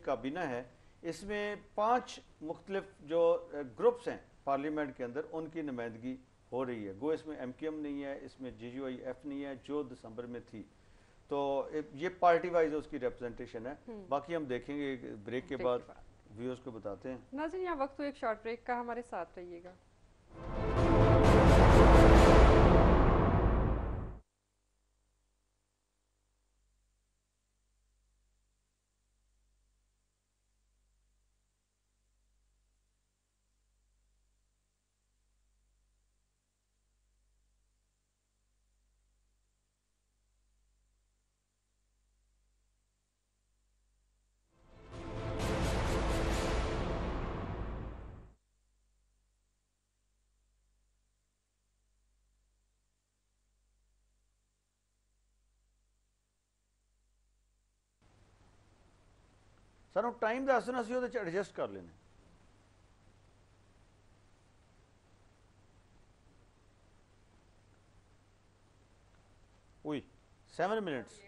کابینہ ہے اس میں 5 مختلف جو گروپس ہیں پارلیمنٹ کے اندر ان کی نمائندگی ہو رہی ہے. گو اس میں MKM نہیں ہے, اس میں GGIF نہیں ہے جو دسمبر میں تھی. تو یہ پارٹی وائز اس کی ریپرزنٹیشن ہے. باقی ہم دیکھیں گے بریک کے بعد ویورز کو بتاتے ہیں. ناظرین یہاں وقت تو ایک شارٹ بریک کا, ہمارے ساتھ رہیے گا. سر ہوں ٹائم دس دینا سی وہ ایڈجسٹ کر لینا. وہی 7 منٹس.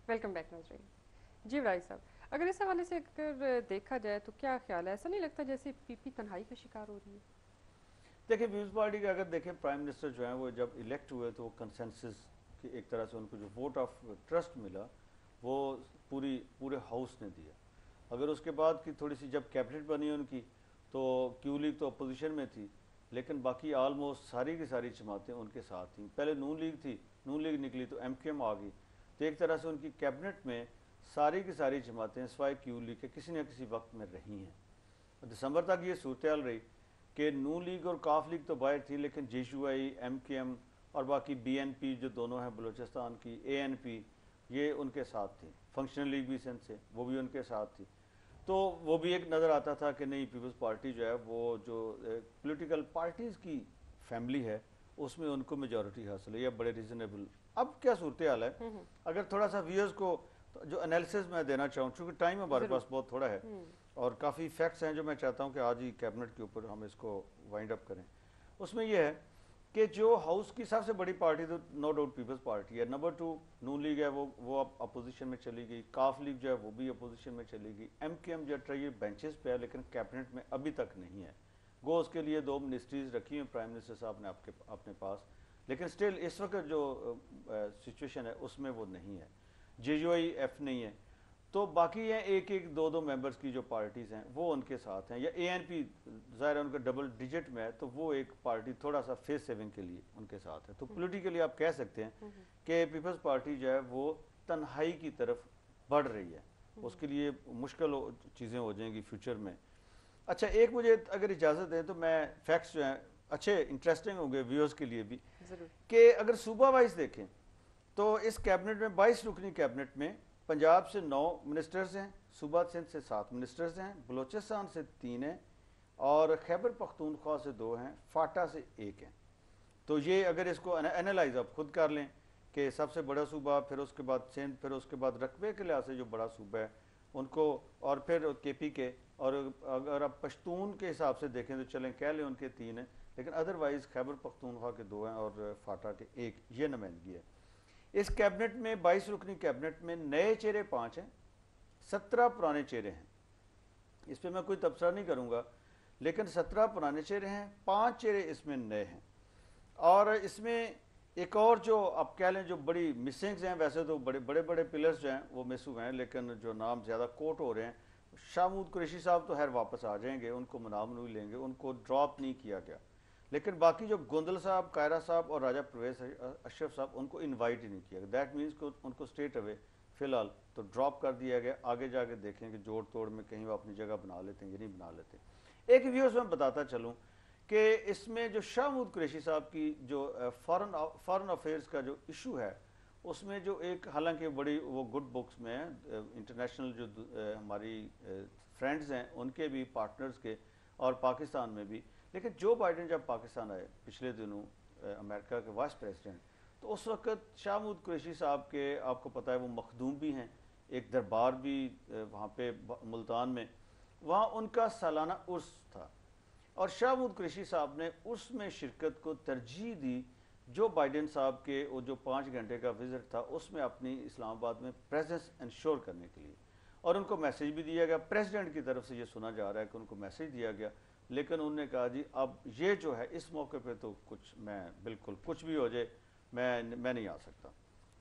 ویلکم بیک ناظرین. جی بھائی صاحب, اگر اس حوالے سے اگر دیکھا جائے تو کیا خیال ہے, ایسا نہیں لگتا جیسے PP تنہائی کا شکار ہو رہی ہے؟ دیکھیں پیپلز پارٹی کا اگر دیکھیں پرائم منسٹر جو ہیں وہ جب الیکٹ ہوئے تو وہ کنسنسس کی ایک طرح سے ان کو جو ووٹ آف ٹرسٹ ملا وہ پورے ہاؤس نے دیا. اگر اس کے بعد کی تھوڑی سی جب کیبنٹ بنی ان کی تو کیو لیگ تو اپوزیشن میں تھی لیکن باقی آلموسٹ ساری کی ساری جماعتیں ان کے ساتھ تھیں. پہلے نون لیگ تھی, نون لیگ نکلی تو MKM آ گئی. تو ایک طرح سے ان کی کیبنٹ میں ساری کی ساری جماعتیں سوائے کیو لیگ کے کسی نہ کسی وقت میں رہی ہیں. دسمبر تک یہ صورتحال رہی کہ نون لیگ اور کاف لیگ تو باہر تھی لیکن JUI, MKM اور باقی BNP جو دونوں ہیں بلوچستان کی, ANP یہ ان کے ساتھ تھی. فنکشنل لیگ بھی سندھ سے وہ بھی ان کے ساتھ تھی. تو وہ بھی ایک نظر آتا تھا کہ نہیں پیپلز پارٹی جو ہے وہ جو پولیٹیکل پارٹیز کی فیملی ہے اس میں ان کو میجورٹی حاصل ہے, یہ بڑے ریزنیبل. اب کیا صورتحال ہے اگر تھوڑا سا ویورز کو جو انالیسز میں دینا چاہوں چونکہ ٹائم ہمارے پاس بہت تھوڑا ہے اور کافی فیکٹس ہیں جو میں چاہتا ہوں کہ آج ہی کیبنٹ کے اوپر ہم اس کو وائنڈ اپ کریں. اس میں یہ ہے کہ جو ہاؤس کی سب سے بڑی پارٹی تو نو ڈاؤٹ پیپلز پارٹی ہے. نمبر 2 نون لیگ ہے وہ اب اپوزیشن میں چلی گئی. کاف لیگ جو ہے وہ بھی اپوزیشن میں چلی گئی. MKM جو ہے بینچز پہ ہے لیکن کیبنٹ میں ابھی تک نہیں ہے. گو اس کے لیے 2 منسٹریز رکھی ہیں پرائم منسٹر صاحب نے اپنے پاس لیکن سٹل اس وقت جو سچویشن ہے اس میں وہ نہیں ہے. JUIF نہیں ہے. تو باقی ہیں ایک دو ممبرز کی جو پارٹیز ہیں وہ ان کے ساتھ ہیں, یا ANP ظاہر ہے ان کا ڈبل ڈیجٹ میں ہے تو وہ ایک پارٹی تھوڑا سا فیس سیونگ کے لیے ان کے ساتھ ہے. تو پولیٹیکلی آپ کہہ سکتے ہیں کہ پیپلز پارٹی جو ہے وہ تنہائی کی طرف بڑھ رہی ہے. اس کے لیے مشکل چیزیں ہو جائیں گی فیوچر میں. اچھا ایک مجھے اگر اجازت دیں تو میں فیکٹس جو ہیں اچھے انٹرسٹنگ ہوں گے ویورز کے لیے بھی کہ اگر صوبہ وائز دیکھیں تو اس کیبنٹ میں 22 رکنی کیبنٹ میں پنجاب سے 9 منسٹرز ہیں, صوبہ سندھ سے 7 منسٹرز ہیں, بلوچستان سے 3 ہیں اور خیبر پختونخوا سے 2 ہیں, فاٹا سے 1 ہیں. تو یہ اگر اس کو انالائز آپ خود کر لیں کہ سب سے بڑا صوبہ, پھر اس کے بعد سندھ, پھر اس کے بعد رقبے کے لحاظ سے جو بڑا صوبہ ہے ان کو, اور پھر KP کے, اور اگر آپ پشتون کے حساب سے دیکھیں تو چلیں کہہ لیں ان کے 3 ہیں لیکن ادروائز خیبر پختونخوا کے 2 ہیں اور فاٹا کے 1. یہ نمائندگی ہے اس کیبنٹ میں. 22 رکنی کیبنٹ میں نئے چہرے 5 ہیں, 17 پرانے چہرے ہیں. اس پہ میں کوئی تبصرہ نہیں کروں گا لیکن 17 پرانے چہرے ہیں, 5 چہرے اس میں نئے ہیں. اور اس میں ایک اور جو آپ کہہ لیں جو بڑی مسنگز ہیں, ویسے تو بڑے پلرز جو ہیں وہ مس ہوئے ہیں لیکن جو نام زیادہ کوٹ ہو رہے ہیں, شاہ محمود قریشی صاحب تو خیر واپس آ جائیں گے, ان کو منامنوئی لیں گے, ان کو ڈراپ نہیں کیا گیا. لیکن باقی جو گوندل صاحب, قائرہ صاحب اور راجہ پرویز اشرف صاحب ان کو انوائٹ ہی نہیں کیا. دیٹ مینس کہ ان کو اسٹیٹ اوے فی الحال تو ڈراپ کر دیا گیا. آگے جا کے دیکھیں کہ جوڑ توڑ میں کہیں وہ اپنی جگہ بنا لیتے ہیں یا نہیں بنا لیتے. ایک ویورز میں بتاتا چلوں کہ اس میں جو شاہ محمود قریشی صاحب کی جو فارن افیئرز کا جو ایشو ہے اس میں جو ایک حالانکہ بڑی وہ گڈ بکس میں انٹرنیشنل جو ہماری فرینڈز ہیں ان کے بھی پارٹنرز کے اور پاکستان میں بھی, لیکن جو بائیڈن جب پاکستان آئے پچھلے دنوں امریکہ کے وائس پریزیڈنٹ, تو اس وقت شاہ محمود قریشی صاحب کے آپ کو پتہ ہے وہ مخدوم بھی ہیں, ایک دربار بھی وہاں پہ ملتان میں, وہاں ان کا سالانہ عرس تھا اور شاہ محمود قریشی صاحب نے اس میں شرکت کو ترجیح دی جو بائیڈن صاحب کے وہ جو 5 گھنٹے کا وزٹ تھا اس میں اپنی اسلام آباد میں پریزنس انشور کرنے کے لیے, اور ان کو میسیج بھی دیا گیا. پریزیڈنٹ کی طرف سے یہ سنا جا رہا ہے کہ ان کو میسیج دیا گیا, لیکن انہوں نے کہا جی اب یہ جو ہے اس موقع پہ تو کچھ میں بالکل کچھ بھی ہو جائے میں نہیں آ سکتا.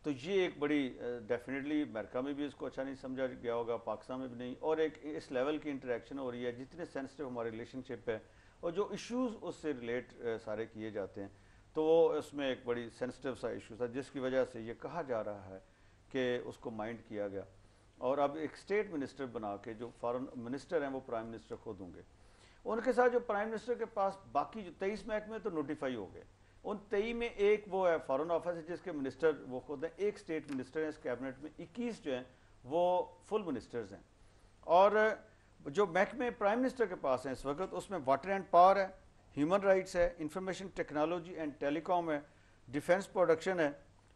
تو یہ ایک بڑی ڈیفینیٹلی امریکہ میں بھی اس کو اچھا نہیں سمجھا گیا ہوگا, پاکستان میں بھی نہیں, اور ایک اس لیول کی انٹریکشن ہو رہی ہے جتنے سینسٹیو ہماری ریلیشن شپ ہے اور جو ایشوز اس سے ریلیٹ سارے کیے جاتے ہیں, تو وہ اس میں ایک بڑی سینسٹیو سا ایشو تھا جس کی وجہ سے یہ کہا جا رہا ہے کہ اس کو مائنڈ کیا گیا. اور اب ایک اسٹیٹ منسٹر بنا کے جو فارن منسٹر ہیں وہ پرائم منسٹر خود ہوں گے, ان کے ساتھ جو پرائم منسٹر کے پاس باقی جو 23 محکمے تو نوٹیفائی ہو گئے, ان 23 میں ایک وہ ہے فارن آفس ہے جس کے منسٹر وہ خود ہیں, ایک اسٹیٹ منسٹر ہے اس کیبنٹ میں, 21 جو ہیں وہ فل منسٹرز ہیں. اور جو محکمے پرائم منسٹر کے پاس ہیں اس وقت اس میں واٹر اینڈ پاور ہے, ہیومن رائٹس ہے, انفارمیشن ٹیکنالوجی اینڈ ٹیلی کام ہے, ڈیفنس پروڈکشن ہے,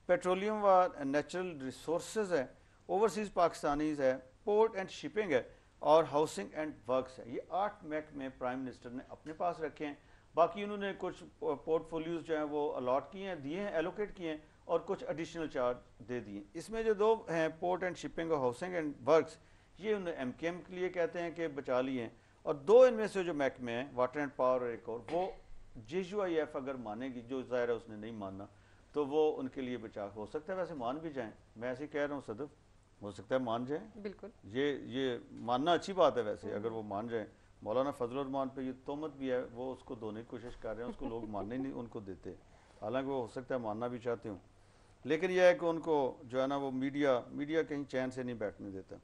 پیٹرولیم و نیچرل ریسورسز ہے, اوورسیز پاکستانیز ہے, پورٹ اینڈ شپنگ ہے, اور ہاؤسنگ اینڈ ورکس ہے. یہ 8 محکمے پرائم منسٹر نے اپنے پاس رکھے ہیں. باقی انہوں نے کچھ پورٹ فولیوز جو ہیں وہ الاٹ کیے ہیں, دیے ہیں, ایلوکیٹ کیے ہیں, اور کچھ ایڈیشنل چارج دے دیے. اس میں جو 2 ہیں پورٹ اینڈ شپنگ اور ہاؤسنگ اینڈ ورکس, یہ انہوں نے MKM کے لیے کہتے ہیں کہ بچا لیے ہیں, اور 2 ان میں سے جو محکمے ہیں واٹر اینڈ پاور اور ایک اور وہ JUIF اگر مانے گی, جو ظاہر ہے اس نے نہیں ماننا, تو وہ ان کے لیے بچا ہو سکتا ہے. ویسے مان بھی جائیں, میں ایسے ہی کہہ رہا ہوں صدف, ہو سکتا ہے مان جائیں, بالکل یہ ماننا اچھی بات ہے ویسے اگر وہ مان جائیں. مولانا فضل الرحمان پہ یہ تہمت بھی ہے, وہ اس کو دھونے کی کوشش کر رہے ہیں, اس کو لوگ ماننے نہیں ان کو دیتے, حالانکہ وہ ہو سکتا ہے ماننا بھی چاہتے ہوں, لیکن یہ ہے کہ ان کو جو ہے نا وہ میڈیا کہیں چین سے نہیں بیٹھنے دیتا.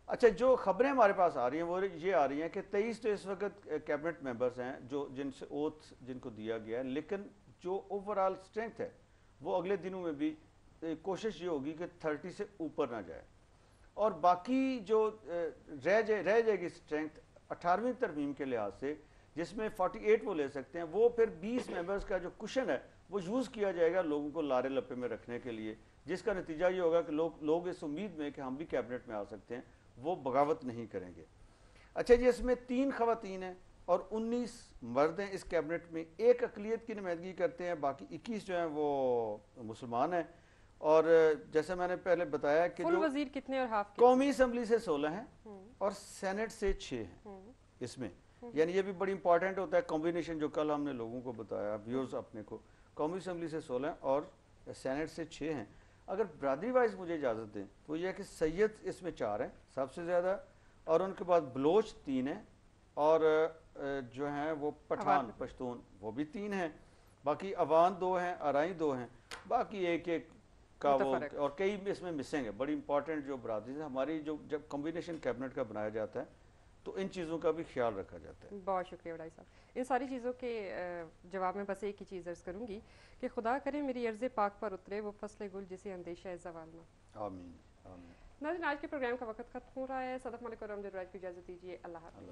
اچھا, جو خبریں ہمارے پاس آ رہی ہیں وہ یہ آ رہی ہیں کہ 23 تو اس وقت کیبنٹ ممبرز ہیں جو جن سے اوتھ جن کو دیا گیا ہے, لیکن جو اوور آل اسٹرینتھ ہے وہ اگلے دنوں میں بھی کوشش یہ ہوگی کہ 30 سے اوپر نہ جائے, اور باقی جو رہ جائے گی اسٹرینتھ 18ویں ترمیم کے لحاظ سے جس میں 48 وہ لے سکتے ہیں, وہ پھر 20 ممبرز کا جو کشن ہے وہ یوز کیا جائے گا لوگوں کو لارے لپے میں رکھنے کے لیے, جس کا نتیجہ یہ ہوگا کہ لوگ اس امید میں کہ ہم بھی کیبنٹ میں آ سکتے ہیں وہ بغاوت نہیں کریں گے. اچھا جی, اس میں 3 خواتین ہیں اور 19 مرد ہیں اس کیبنٹ میں, ایک اقلیت کی نمائندگی کرتے ہیں, باقی 21 جو ہیں وہ مسلمان ہیں. اور جیسے میں نے پہلے بتایا کہ فل جو وزیر کتنے اور ہاف قومی اسمبلی سے 16 ہیں اور سینٹ سے 6 ہیں اس میں, یعنی یہ بھی بڑی امپورٹنٹ ہوتا ہے کمبینیشن جو کل ہم نے لوگوں کو بتایا, ویورز اپنے کو. قومی اسمبلی سے 16 ہیں اور سینٹ سے 6 ہیں. اگر برادری وائز مجھے اجازت دیں تو یہ ہے کہ سید اس میں 4 ہیں سب سے زیادہ, اور ان کے بعد بلوچ 3 ہیں, اور جو ہیں وہ پٹھان پشتون وہ بھی 3 ہیں, باقی اوان 2 ہیں, ارائیں 2 ہیں, باقی ایک کا وہ, اور کئی اس میں مسنگ ہے. بڑی امپورٹنٹ جو برادری ہے ہماری, جو جب کمبینیشن کیبنٹ کا بنایا جاتا ہے تو ان چیزوں کا بھی خیال رکھا جاتا ہے. بہت شکریہ بڑائی صاحب. ان ساری چیزوں کے جواب میں بس ایک ہی چیز عرض کروں گی کہ خدا کرے میری عرض پاک پر اترے وہ فصل گل جسے اندیشہ ہے زوال نہ. آمین آمین. ناظرین, آج کے پروگرام کا وقت ختم ہو رہا ہے. صدف ملک اور امجد راج کو اجازت دیجیے. اللہ حافظ.